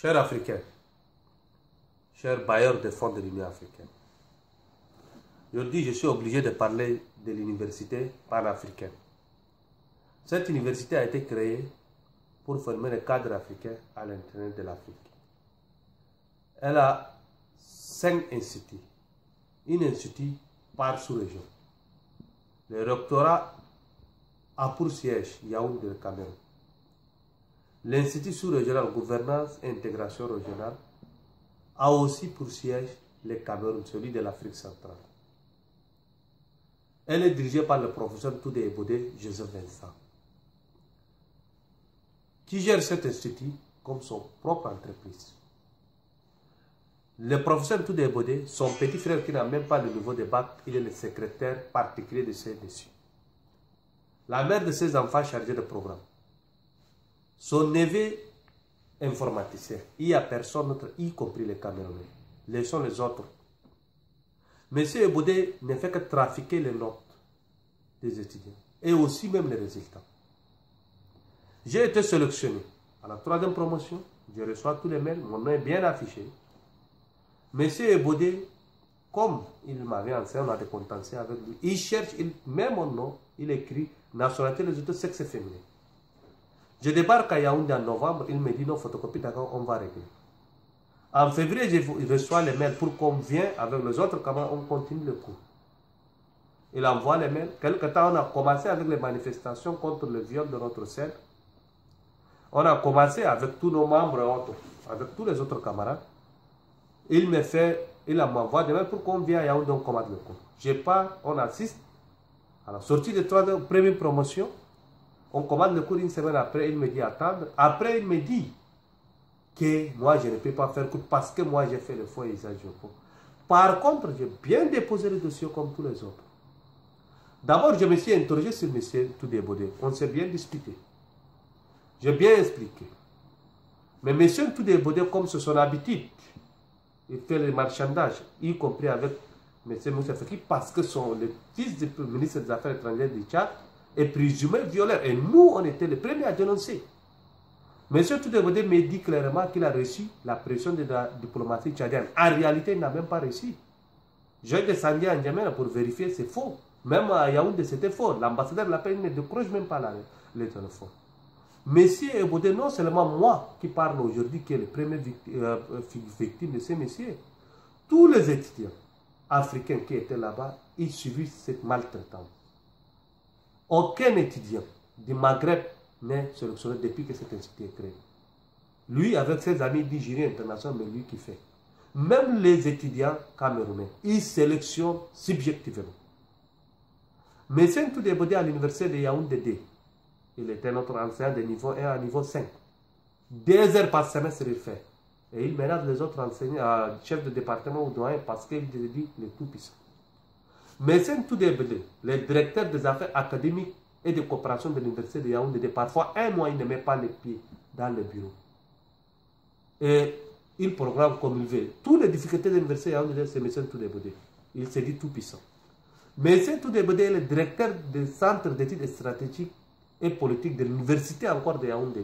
Chers Africains, chers bailleurs de fonds de l'Union africaine, aujourd'hui je suis obligé de parler de l'université panafricaine. Cette université a été créée pour former les cadres africains à l'intérieur de l'Afrique. Elle a 5 instituts, un institut par sous-région. Le rectorat a pour siège Yaoundé de Cameroun. L'Institut sous-régional gouvernance et intégration régionale a aussi pour siège le Cameroun, celui de l'Afrique centrale. Elle est dirigée par le professeur Toudé Ebodé Joseph Vincent, qui gère cet institut comme son propre entreprise. Le professeur Toudé Ebodé, son petit frère qui n'a même pas le niveau de bac, il est le secrétaire particulier de ce dessus. La mère de ses enfants chargée de programme. Son neveu informaticien. Il n'y a personne d'autre, y compris les Camerounais. Laissons les autres. Monsieur Ebodé ne fait que trafiquer les notes des étudiants. Et aussi même les résultats. J'ai été sélectionné à la 3e promotion. Je reçois tous les mails. Mon nom est bien affiché. Monsieur Ebodé, comme il m'avait enseigné, on a des contentieux avec lui. Il cherche, il met mon nom, il écrit nationalité, les autres sexe féminin. Je débarque à Yaoundé en novembre, il me dit non, photocopie, d'accord, on va régler. En février, je reçois les mails pour qu'on vienne avec les autres camarades, on continue le cours. Il envoie les mails. Quelque temps, on a commencé avec les manifestations contre le viol de notre sœur. On a commencé avec tous nos membres, avec tous les autres camarades. Il m'envoie des mails pour qu'on vienne à Yaoundé, on commence le cours. Je pars, on assiste à la sortie de 3e première promotion. On commande le cours une semaine après, il me dit attendre. Après, il me dit que moi, je ne peux pas faire cours parce que moi, j'ai fait le faux usage du cours. Par contre, j'ai bien déposé le dossier comme tous les autres. D'abord, je me suis interrogé sur M. Toudé Ebodé. On s'est bien disputé. J'ai bien expliqué. Mais M. Toudé Ebodé, comme c'est son habitude, il fait le marchandage, y compris avec M. Moussa Faki, parce que le fils du ministre des Affaires étrangères du Tchad est présumé violeur. Et nous, on était les premiers à dénoncer. M. Toudé Ebodé me dit clairement qu'il a reçu la pression de la diplomatie tchadienne. En réalité, il n'a même pas reçu. J'ai descendu en Djamena pour vérifier, c'est faux. Même à Yaoundé, c'était faux. L'ambassadeur l'appelle, il ne décroche même pas les téléphones. Monsieur Ebodé, non seulement moi qui parle aujourd'hui, qui est le premier victime de ces messieurs, tous les étudiants africains qui étaient là-bas, ils subissent cette maltraitance. Aucun étudiant du Maghreb n'est sélectionné depuis que cet institut est créé. Lui, avec ses amis du jury international, mais lui qui fait. Même les étudiants camerounais, ils sélectionnent subjectivement. Mais c'est tout Ebodé à l'université de Yaoundé. Il était notre enseignant de niveau 1 à niveau 5. 2 heures par semestre, il fait. Et il menace les autres enseignants, chefs de département ou doyen, parce qu'il dit les tout-puissants. Mais c'est tout Ebodé, le directeur des affaires académiques et de coopération de l'université de Yaoundé, parfois un mois, il ne met pas les pieds dans le bureau. Et il programme comme il veut. Toutes les difficultés de l'université de Yaoundé, c'est M. Toudé Ebodé. Il se dit tout-puissant. Mais M. Toudé Ebodé est le directeur du centre d'études stratégiques et politiques de l'université encore de Yaoundé.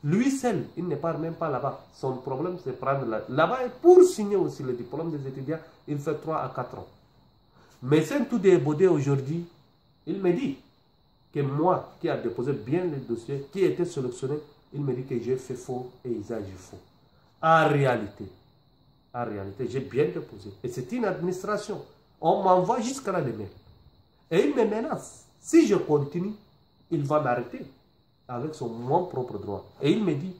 Lui seul, il ne part même pas là-bas. Son problème, c'est prendre là-bas. Et pour signer aussi le diplôme des étudiants, il fait 3 à 4 ans. Mais c'est Toudé Ebodé aujourd'hui, il me dit que moi, qui a déposé bien le dossier, qui a été sélectionné, il me dit que j'ai fait faux et usage faux. En réalité, j'ai bien déposé. Et c'est une administration. On m'envoie jusqu'à la mail. Et il me menace. Si je continue, il va m'arrêter avec mon propre droit. Et il me dit,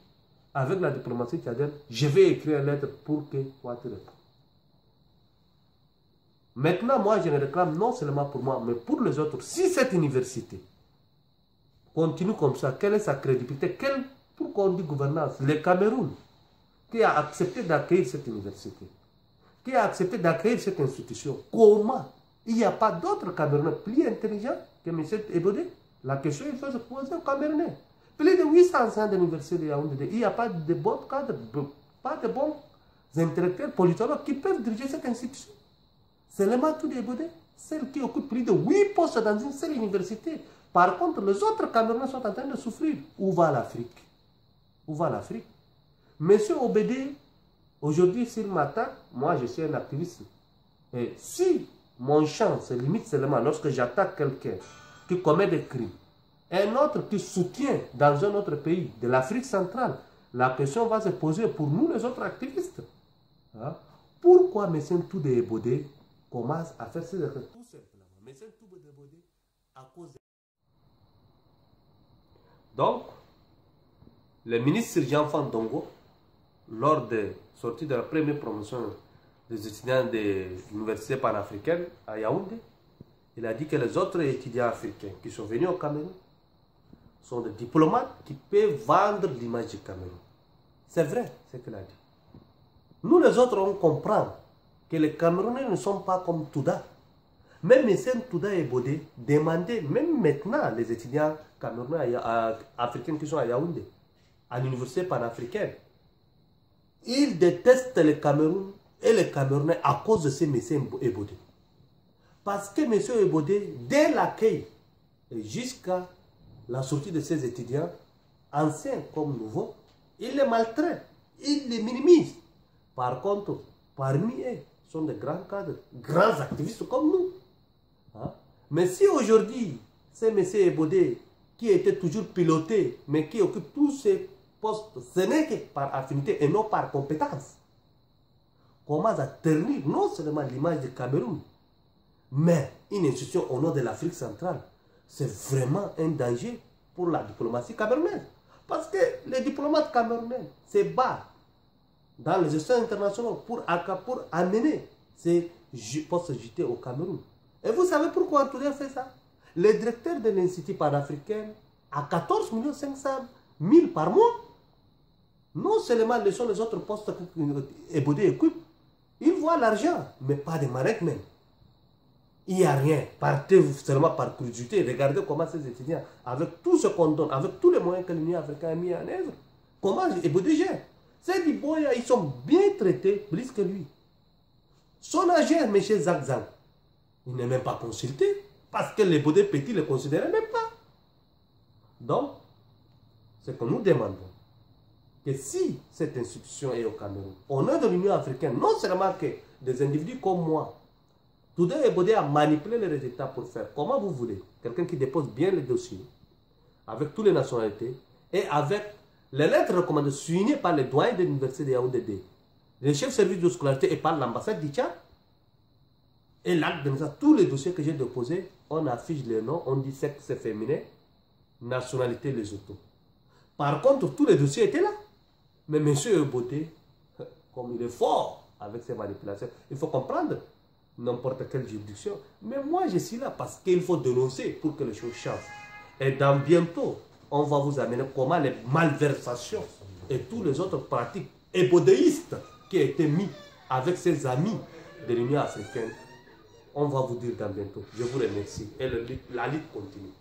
avec la diplomatie tchadienne, je vais écrire une lettre pour que toi tu réponds. Maintenant, moi, je ne réclame non seulement pour moi, mais pour les autres. Si cette université continue comme ça, quelle est sa crédibilité? Pourquoi on dit gouvernance? Le Cameroun, qui a accepté d'accueillir cette université, qui a accepté d'accueillir cette institution, comment? Il n'y a pas d'autres Camerounais plus intelligents que M. Ebodé? La question, il faut se poser aux Camerounais. Plus de 800 enseignants de l'université de Yaoundé, il n'y a pas de bons cadres, pas de bons intellectuels, politologues qui peuvent diriger cette institution. C'est le Toudé Ebodé, celle qui occupe plus de 8 postes dans une seule université. Par contre, les autres Camerounais sont en train de souffrir. Où va l'Afrique? Où va l'Afrique? Monsieur Obédé, aujourd'hui, s'il m'attaque, moi je suis un activiste. Et si mon champ se limite seulement lorsque j'attaque quelqu'un qui commet des crimes, un autre qui soutient dans un autre pays de l'Afrique centrale, la question va se poser pour nous les autres activistes. Hein? Pourquoi M. Toudé Ebodé commence à faire ces actes? Tout simplement, M. Toudé Ebodé à cause de... Donc, le ministre Jean Fandongo, lors de sortie de la première promotion des étudiants de l'université panafricaine à Yaoundé, il a dit que les autres étudiants africains qui sont venus au Cameroun sont des diplomates qui peuvent vendre l'image du Cameroun. C'est vrai ce qu'il a dit. Nous les autres, on comprend que les Camerounais ne sont pas comme Touda. Même M. Touda Ebodé demandait, même maintenant, les étudiants camerounais africains qui sont à Yaoundé, à l'université panafricaine, ils détestent le Cameroun et les Camerounais à cause de ce M. Ebodé. Parce que M. Ebodé, dès l'accueil jusqu'à la sortie de ces étudiants, anciens comme nouveaux, il les maltraite, il les minimise. Par contre, parmi eux, sont des grands cadres, grands activistes comme nous. Hein? Mais si aujourd'hui, c'est M. Ebodé qui était toujours piloté, mais qui occupe tous ces postes, ce n'est que par affinité et non par compétence, commence à ternir non seulement l'image du Cameroun, mais une institution au nom de l'Afrique centrale, c'est vraiment un danger pour la diplomatie camerounaise. Parce que les diplomates camerounais se battent dans les instances internationales pour amener ces postes JT au Cameroun. Et vous savez pourquoi Toudé fait ça? Le directeur de l'Institut panafricain a 14 500 000 par mois. Non seulement ce sont les autres postes que Ebodé occupe, il voit l'argent, mais pas de management. Il n'y a rien. Partez seulement par curiosité. Regardez comment ces étudiants, avec tout ce qu'on donne, avec tous les moyens que l'Union africaine a mis en œuvre, comment Ebodé gère. Ces Liboya, ils sont bien traités, plus que lui. Son agent, M. Zak Zang, il n'est même pas consulté, parce que les Ebodé petits ne le considéraient même pas. Donc, ce que nous demandons, que si cette institution est au Cameroun, au nom de l'Union africaine, non seulement que des individus comme moi, Toudé Ebodé a manipulé les résultats pour faire comment vous voulez, quelqu'un qui dépose bien les dossiers, avec toutes les nationalités, et avec les lettres recommandées signées par les doyens de l'université de Yaoundé, les chefs de service de scolarité et par l'ambassade du Tchad, et l'acte de naissance, tous les dossiers que j'ai déposés, on affiche les noms, on dit sexe féminin, nationalité Lesotho. Par contre, tous les dossiers étaient là. Mais M. Ebodé, comme il est fort avec ses manipulations, il faut comprendre n'importe quelle juridiction. Mais moi, je suis là parce qu'il faut dénoncer pour que les choses changent. Et dans bientôt, on va vous amener comment les malversations et tous les autres pratiques ebodéistes qui ont été mis avec ses amis de l'Union africaine. On va vous dire dans bientôt. Je vous remercie. Et la lutte continue.